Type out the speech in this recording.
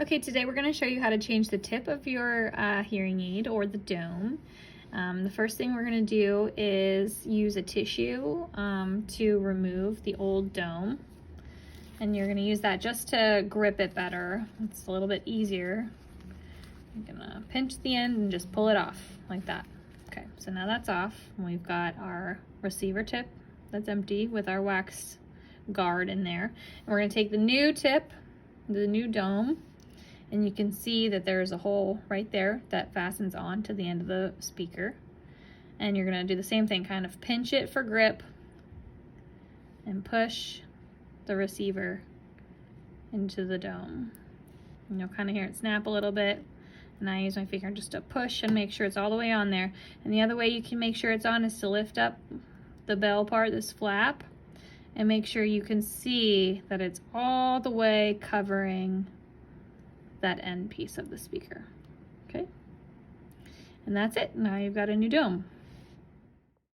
Okay, today we're going to show you how to change the tip of your hearing aid or the dome. The first thing we're going to do is use a tissue to remove the old dome. And you're going to use that just to grip it better. It's a little bit easier. You're going to pinch the end and just pull it off like that. Okay, so now that's off. We've got our receiver tip that's empty with our wax guard in there. And we're going to take the new tip, the new dome, and you can see that there's a hole right there that fastens on to the end of the speaker. And you're going to do the same thing, kind of pinch it for grip and push the receiver into the dome. And you'll kind of hear it snap a little bit. And I use my finger just to push and make sure it's all the way on there. And the other way you can make sure it's on is to lift up the bell part, this flap, and make sure you can see that it's all the way covering that end piece of the speaker. Okay? And that's it. Now you've got a new dome.